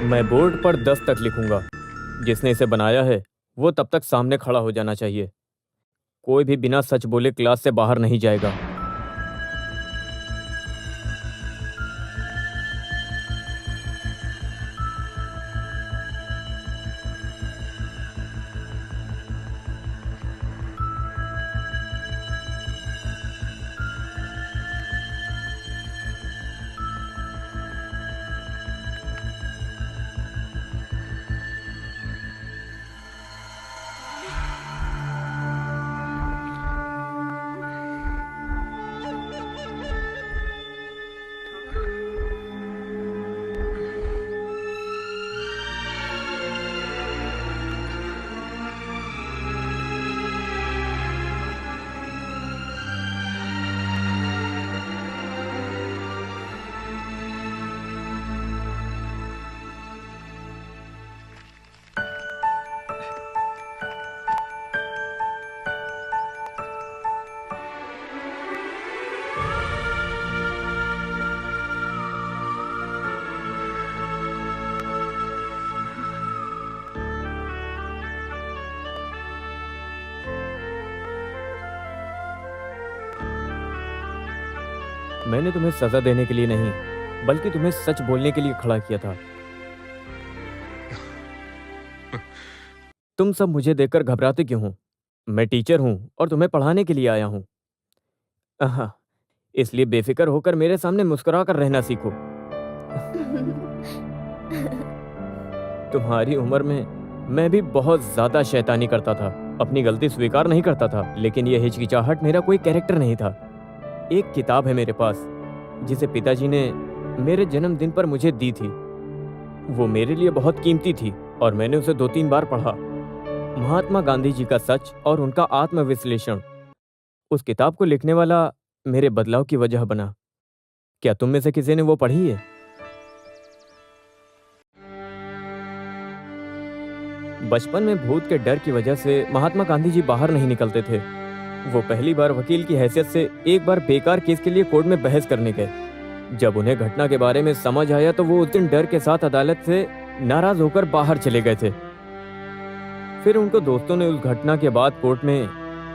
मैं बोर्ड पर 10 तक लिखूंगा। जिसने इसे बनाया है वो तब तक सामने खड़ा हो जाना चाहिए। कोई भी बिना सच बोले क्लास से बाहर नहीं जाएगा। मैंने तुम्हें सजा देने के लिए नहीं, बल्कि तुम्हें सच बोलने के लिए खड़ा किया था। तुम सब मुझे देखकर घबराते क्यों हो? मैं टीचर हूं और तुम्हें पढ़ाने के लिए आया हूं। आहा, इसलिए बेफिक्र होकर मेरे सामने मुस्कुरा कर रहना सीखो। तुम्हारी उम्र में मैं भी बहुत ज्यादा शैतानी करता था। अपनी गलती स्वीकार नहीं करता था, लेकिन यह हिचकिचाहट मेरा कोई कैरेक्टर नहीं था। एक किताब है मेरे पास जिसे पिताजी ने मेरे जन्मदिन पर मुझे दी थी। वो मेरे लिए बहुत कीमती थी और मैंने उसे 2-3 बार पढ़ा। महात्मा गांधी जी का सच और उनका आत्मविश्लेषण। उस किताब को लिखने वाला मेरे बदलाव की वजह बना। क्या तुम में से किसी ने वो पढ़ी है? बचपन में भूत के डर की वजह से महात्मा गांधी जी बाहर नहीं निकलते थे। वो पहली बार वकील की हैसियत से एक बार बेकार केस के लिए कोर्ट में बहस करने गए। जब उन्हें घटना के बारे में समझ आया तो वो उस दिन डर के साथ अदालत से नाराज होकर बाहर चले गए थे। फिर उनको दोस्तों ने उस घटना के बाद कोर्ट में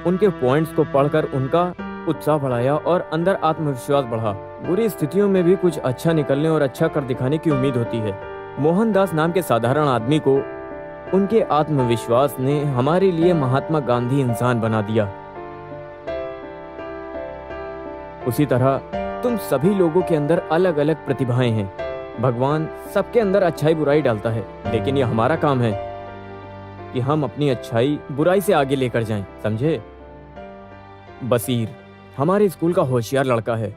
उनके पॉइंट्स को पढ़कर उनका उत्साह बढ़ाया और अंदर आत्मविश्वास बढ़ा। बुरी स्थितियों में भी कुछ अच्छा निकलने और अच्छा कर दिखाने की उम्मीद होती है। मोहनदास नाम के साधारण आदमी को उनके आत्मविश्वास ने हमारे लिए महात्मा गांधी इंसान बना दिया। उसी तरह तुम सभी लोगों के अंदर अलग अलग प्रतिभाएं हैं। भगवान सबके अंदर अच्छाई बुराई डालता है, लेकिन यह हमारा काम है कि हम अपनी अच्छाई बुराई से आगे लेकर जाएं, समझे? बशीर हमारे स्कूल का होशियार लड़का है।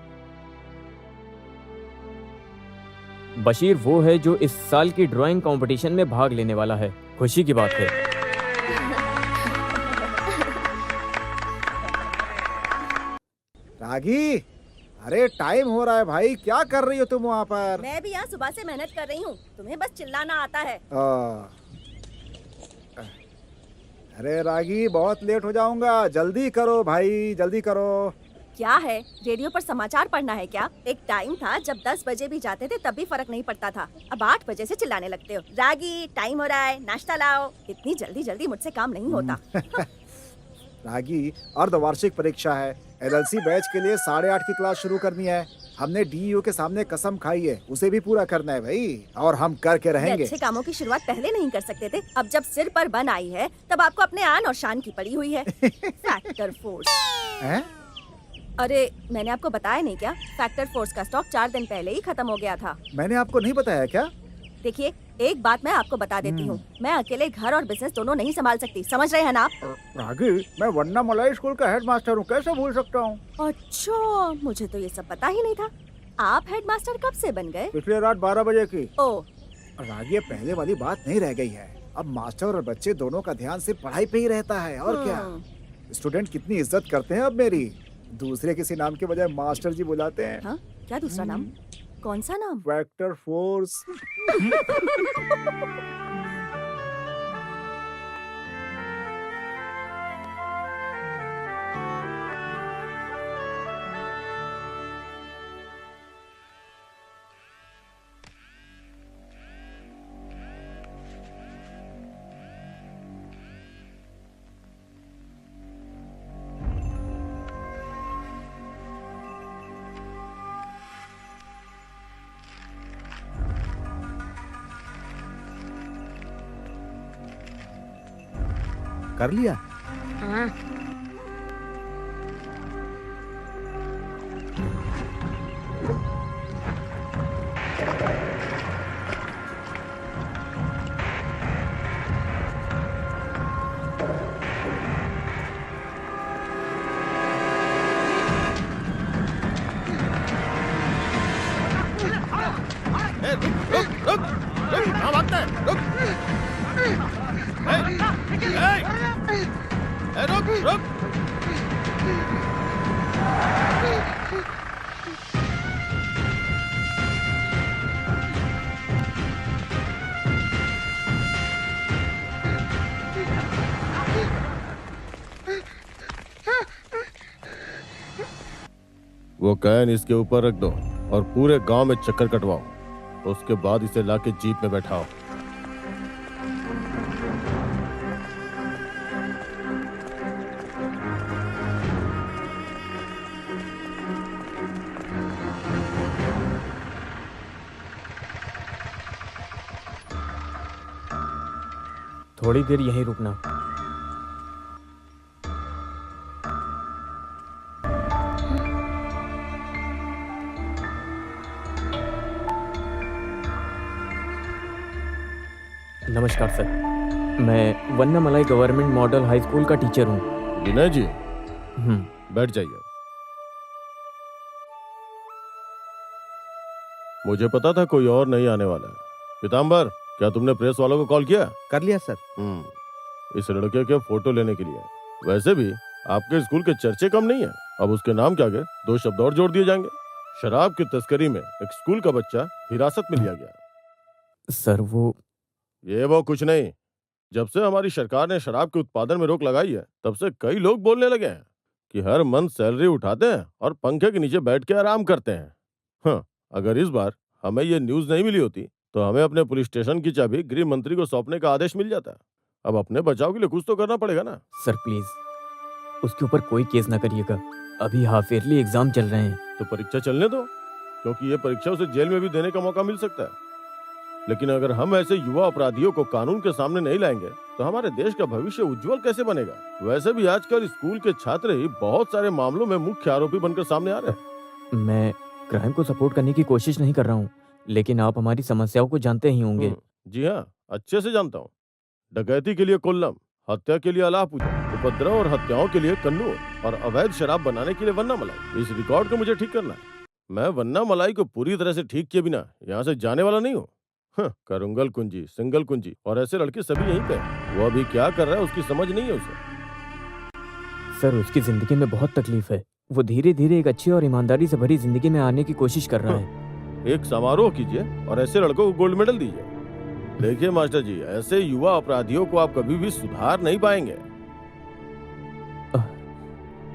बशीर वो है जो इस साल की ड्राइंग कंपटीशन में भाग लेने वाला है। खुशी की बात है। रागी, अरे टाइम हो रहा है भाई, क्या कर रही हो तुम वहाँ पर? मैं भी यहाँ सुबह से मेहनत कर रही हूँ, तुम्हें बस चिल्लाना आता है। अरे रागी, बहुत लेट हो जाऊंगा, जल्दी करो भाई, जल्दी करो। क्या है, रेडियो पर समाचार पढ़ना है क्या? एक टाइम था जब 10 बजे भी जाते थे तब भी फर्क नहीं पड़ता था। अब 8 बजे से चिल्लाने लगते हो। रागी, टाइम हो रहा है, नाश्ता लाओ। इतनी जल्दी जल्दी मुझसे काम नहीं होता। रागी, अर्धवार्षिक परीक्षा है, एलएलसी बैच के लिए 8:30 की क्लास शुरू करनी है। हमने डीईओ के सामने कसम खाई है, उसे भी पूरा करना है भाई, और हम करके रहेंगे। अच्छे कामों की शुरुआत पहले नहीं कर सकते थे? अब जब सिर पर बन आई है तब आपको अपने आन और शान की पड़ी हुई है। Factor force. हैं? अरे मैंने आपको बताया नहीं क्या? फैक्टर फोर्स का स्टॉक 4 दिन पहले ही खत्म हो गया था। मैंने आपको नहीं बताया क्या? देखिए, एक बात मैं आपको बता देती हूँ, मैं अकेले घर और बिजनेस दोनों नहीं संभाल सकती, समझ रहे हैं ना आप? रागी, मैं वन्ना मलाई स्कूल का हेडमास्टर हूँ, कैसे भूल सकता हूँ? अच्छा, मुझे तो ये सब पता ही नहीं था। आप हेडमास्टर कब से बन गए? पिछले रात 12 बजे की। ओह, रागी, पहले वाली बात नहीं रह गई है। अब मास्टर और बच्चे दोनों का ध्यान सिर्फ पढ़ाई पे ही रहता है, और क्या। स्टूडेंट कितनी इज्जत करते हैं अब मेरी। दूसरे किसी नाम के बजाय मास्टर जी बुलाते हैं। हाँ? क्या दूसरा नाम? कौन सा नाम? Factor force. कर लिया? हाँ। वो कैन इसके ऊपर रख दो और पूरे गांव में चक्कर कटवाओ। उसके बाद इसे लाके जीप में बैठाओ। थोड़ी देर यहीं रुकना। नमस्कार सर, मैं वन्नामलाई गवर्नमेंट मॉडल हाई स्कूल का टीचर हूँ। विनय जी, हम्म। बैठ जाइए। मुझे पता था कोई और नहीं आने वाला है। पीताम्बर, क्या तुमने प्रेस वालों को कॉल किया? कर लिया सर। इस लड़के के फोटो लेने के लिए। वैसे भी आपके स्कूल के चर्चे कम नहीं है। अब उसके नाम के आगे 2 शब्द और जोड़ दिए जाएंगे। शराब की तस्करी में एक स्कूल का बच्चा हिरासत में लिया गया। सर वो कुछ नहीं। जब से हमारी सरकार ने शराब के उत्पादन में रोक लगाई है, तब से कई लोग बोलने लगे हैं कि हर मंथ सैलरी उठाते हैं और पंखे के नीचे बैठ के आराम करते हैं। हाँ, अगर इस बार हमें ये न्यूज नहीं मिली होती तो हमें अपने पुलिस स्टेशन की चाबी गृह मंत्री को सौंपने का आदेश मिल जाता। अब अपने बचाव के लिए कुछ तो करना पड़ेगा ना। सर प्लीज उसके ऊपर कोई केस ना करिएगा। अभी हाफ ईयरली एग्जाम चल रहे हैं। तो परीक्षा चलने दो, क्योंकि ये परीक्षा उसे जेल में भी देने का मौका मिल सकता है। लेकिन अगर हम ऐसे युवा अपराधियों को कानून के सामने नहीं लाएंगे तो हमारे देश का भविष्य उज्जवल कैसे बनेगा? वैसे भी आजकल स्कूल के छात्र ही बहुत सारे मामलों में मुख्य आरोपी बनकर सामने आ रहे हैं। मैं क्राइम को सपोर्ट करने की कोशिश नहीं कर रहा हूँ, लेकिन आप हमारी समस्याओं को जानते ही होंगे। जी हाँ, अच्छे से जानता हूँ। डकैती के लिए कोल्लम, हत्या के लिए अलापुजा, उपद्रव और हत्याओं के लिए कन्नूर और अवैध शराब बनाने के लिए वन्नामलाई। इस रिकॉर्ड को मुझे ठीक करना है। मैं वन्नामलाई को पूरी तरह से ठीक किए बिना यहाँ से जाने वाला नहीं हूँ। करुंगल कुंजी, सिंगल कुंजी और ऐसे लड़के सभी यहीं पे हैं। वो अभी क्या कर रहा है उसकी समझ नहीं है उसे। सर उसकी जिंदगी में बहुत तकलीफ है। वो धीरे धीरे एक अच्छी और ईमानदारी से भरी जिंदगी में आने की कोशिश कर रहा है। एक समारोह कीजिए और ऐसे लड़कों को गोल्ड मेडल दीजिए। देखिए मास्टर जी, ऐसे युवा अपराधियों को आप कभी भी सुधार नहीं पाएंगे।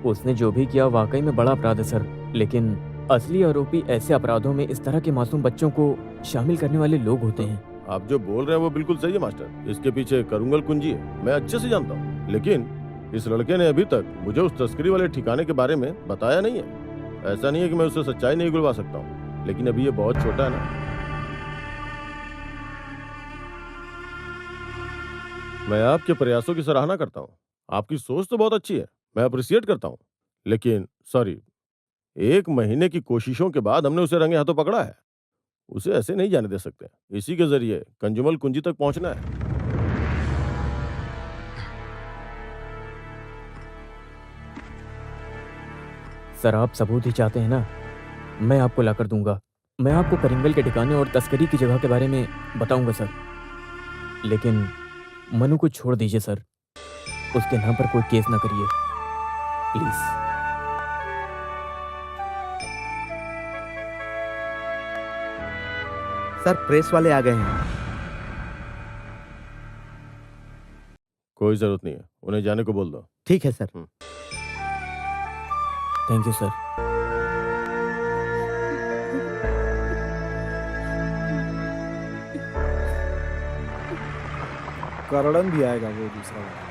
उसने जो भी किया वाकई में बड़ा अपराध है सर, लेकिन असली आरोपी ऐसे अपराधों में इस तरह के मासूम बच्चों को शामिल करने वाले लोग होते हैं। आप जो बोल रहे हैं वो बिल्कुल सही है मास्टर। इसके पीछे करुंगल कुंजी है, मैं अच्छे से जानता हूँ। लेकिन इस लड़के ने अभी तक मुझे उस तस्करी वाले ठिकाने के बारे में बताया नहीं है। ऐसा नहीं है कि मैं उससे सच्चाई नहीं गुलवा सकता हूँ, लेकिन अभी ये बहुत छोटा है ना। मैं आपके प्रयासों की सराहना करता हूँ। आपकी सोच तो बहुत अच्छी है, मैं अप्रिशिएट करता हूँ। लेकिन सॉरी, 1 महीने की कोशिशों के बाद हमने उसे रंगे हाथों पकड़ा है। उसे ऐसे नहीं जाने दे सकते। इसी के जरिए कंजुमल कुंजी तक पहुंचना है। सर आप सबूत ही चाहते हैं ना, मैं आपको लाकर दूंगा। मैं आपको करिंगल के ठिकाने और तस्करी की जगह के बारे में बताऊंगा सर, लेकिन मनु को छोड़ दीजिए सर। उसके नाम पर कोई केस ना करिए प्लीज। सर प्रेस वाले आ गए हैं। कोई जरूरत नहीं है, उन्हें जाने को बोल दो। ठीक है सर। Thank you sir. करड़न भी आएगा वो दूसरा वाला।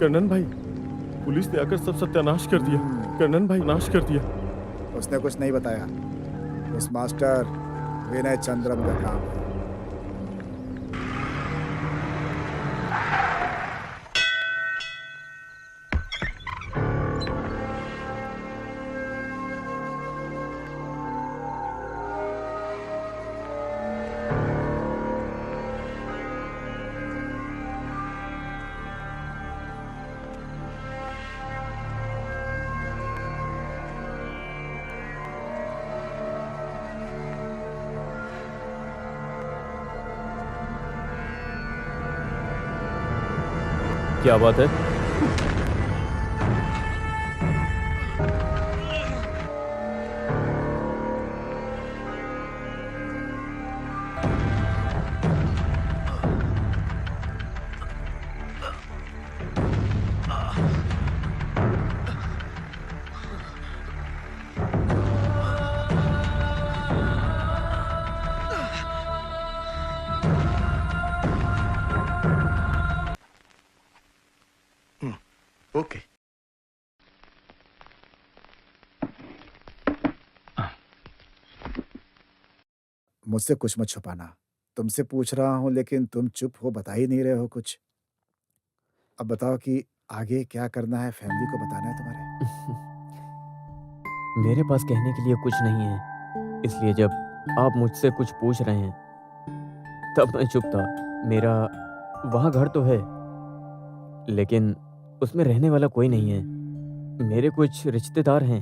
कन्नन भाई, पुलिस ने आकर सब सत्यानाश कर दिया। कन्नन भाई नाश कर दिया। उसने कुछ नहीं बताया। उस मास्टर विनय चंद्रम का काम है। क्या बात है? ओके। मुझसे कुछ मत छुपाना। तुमसे पूछ रहा हूँ लेकिन तुम चुप हो, बता ही नहीं रहे हो कुछ। अब बताओ कि आगे क्या करना है, फैमिली को बताना है तुम्हारे। मेरे पास कहने के लिए कुछ नहीं है, इसलिए जब आप मुझसे कुछ पूछ रहे हैं तब मैं चुप था। मेरा वहाँ घर तो है, लेकिन उसमें रहने वाला कोई नहीं है। मेरे कुछ रिश्तेदार हैं,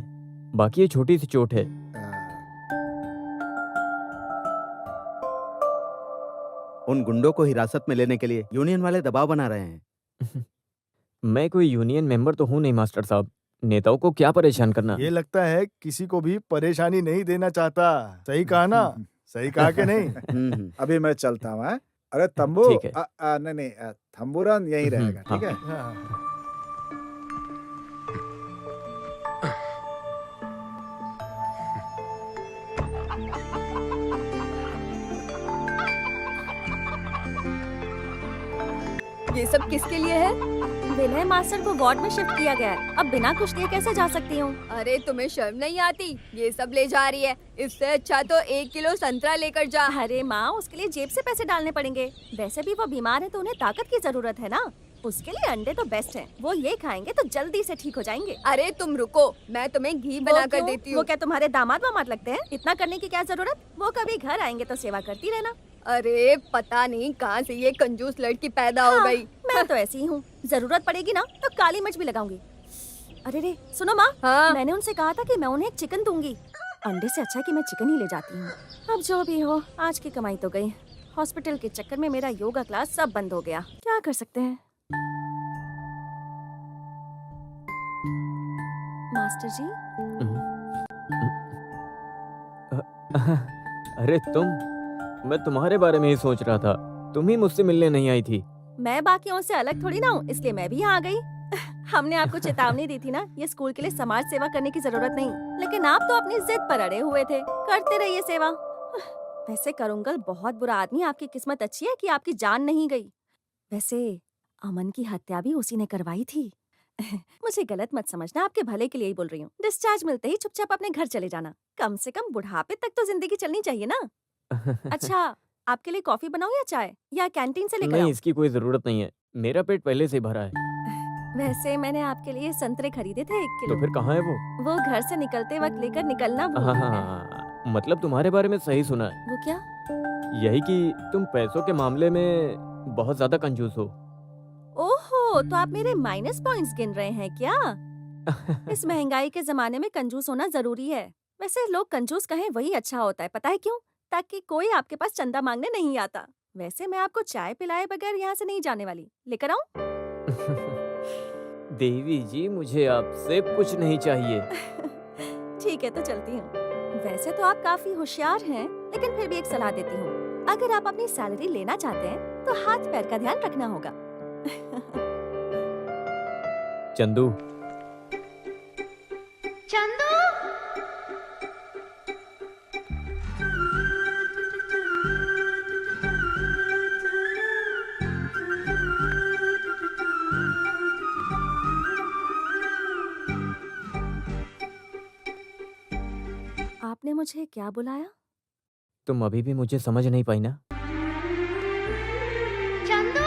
बाकी ये छोटी सी चोट है। उन गुंडों को हिरासत में लेने के लिए यूनियन वाले दबाव बना रहे हैं। मैं कोई यूनियन मेंबर तो हूँ नहीं मास्टर साहब। नेताओं को क्या परेशान करना। ये लगता है किसी को भी परेशानी नहीं देना चाहता। सही कहा ना? सही कहा कि नहीं? अभी मैं चलता हूँ। हाँ? अरे तंबू, ठीक है। नहीं नहीं, थंबूरन यहीं रहेगा, ठीक है? हाँ। ये सब किसके लिए है? विनय मास्टर को वार्ड में शिफ्ट किया गया है। अब बिना कुछ दिए कैसे जा सकती हूँ? अरे तुम्हें शर्म नहीं आती? ये सब ले जा रही है। इससे अच्छा तो 1 किलो संतरा लेकर जा। अरे माँ, उसके लिए जेब से पैसे डालने पड़ेंगे। वैसे भी वो बीमार है तो उन्हें ताकत की जरूरत है ना। उसके लिए अंडे तो बेस्ट हैं। वो ये खाएंगे तो जल्दी से ठीक हो जाएंगे। अरे तुम रुको, मैं तुम्हें घी बना कर देती वो हूँ। क्या तुम्हारे दामाद वामाद लगते हैं? इतना करने की क्या जरूरत? वो कभी घर आएंगे तो सेवा करती रहना। अरे पता नहीं कहाँ से ये कंजूस लड़की पैदा हो गई। मैं तो ऐसी ही हूँ। जरूरत पड़ेगी ना तो काली मिर्च भी लगाऊंगी। अरे रे सुनो माँ, हाँ? मैंने उनसे कहा था कि मैं उन्हें एक चिकन दूंगी। अंडे से अच्छा कि मैं चिकन ही ले जाती हूँ। अब जो भी हो, आज की कमाई तो गई। हॉस्पिटल के चक्कर में मेरा योगा क्लास सब बंद हो गया। क्या कर सकते हैं? मास्टर जी, अरे मैं तुम्हारे बारे में ही सोच रहा था। तुम ही मुझसे मिलने नहीं आई थी। मैं बाकियों से अलग थोड़ी ना हूँ, इसलिए मैं भी यहाँ आ गई। हमने आपको चेतावनी दी थी ना, ये स्कूल के लिए समाज सेवा करने की जरूरत नहीं, लेकिन आप तो अपनी जिद पर अड़े हुए थे। करते रहिए सेवा। वैसे करूंगल बहुत बुरा आदमी, आपकी किस्मत अच्छी है कि आपकी जान नहीं गई। वैसे अमन की हत्या भी उसी ने करवाई थी। मुझे गलत मत समझना, आपके भले के लिए ही बोल रही हूँ। डिस्चार्ज मिलते ही चुपचाप अपने घर चले जाना। कम से कम बुढ़ापे तक तो जिंदगी चलनी चाहिए ना। अच्छा, आपके लिए कॉफी बनाऊं या चाय, या कैंटीन से लेकर नहीं, आऊं? इसकी कोई जरूरत नहीं है। मेरा पेट पहले से ही भरा है। वैसे मैंने आपके लिए संतरे खरीदे थे 1 किलो। तो फिर कहाँ है वो? वो घर से निकलते वक्त लेकर निकलना भूल हाँ गई हाँ मैं। हाँ, मतलब तुम्हारे बारे में सही सुना है। वो क्या? यही कि तुम पैसों के मामले में बहुत ज्यादा कंजूस हो। ओहो, तो आप मेरे माइनस पॉइंट्स गिन रहे हैं क्या? इस महंगाई के जमाने में कंजूस होना जरूरी है। वैसे लोग कंजूस कहें वही अच्छा होता है, पता है क्यों? ताकि कोई आपके पास चंदा मांगने नहीं आता। वैसे मैं आपको चाय पिलाए बगैर यहाँ से नहीं जाने वाली। लेकर आऊं? देवी जी, मुझे आपसे कुछ नहीं चाहिए। ठीक है, तो चलती हूँ। वैसे तो आप काफी होशियार हैं, लेकिन फिर भी एक सलाह देती हूँ। अगर आप अपनी सैलरी लेना चाहते हैं, तो हाथ पैर का ध्यान रखना होगा। चंदू, मुझे क्या बुलाया? तुम अभी भी मुझे समझ नहीं पाई ना? चंदू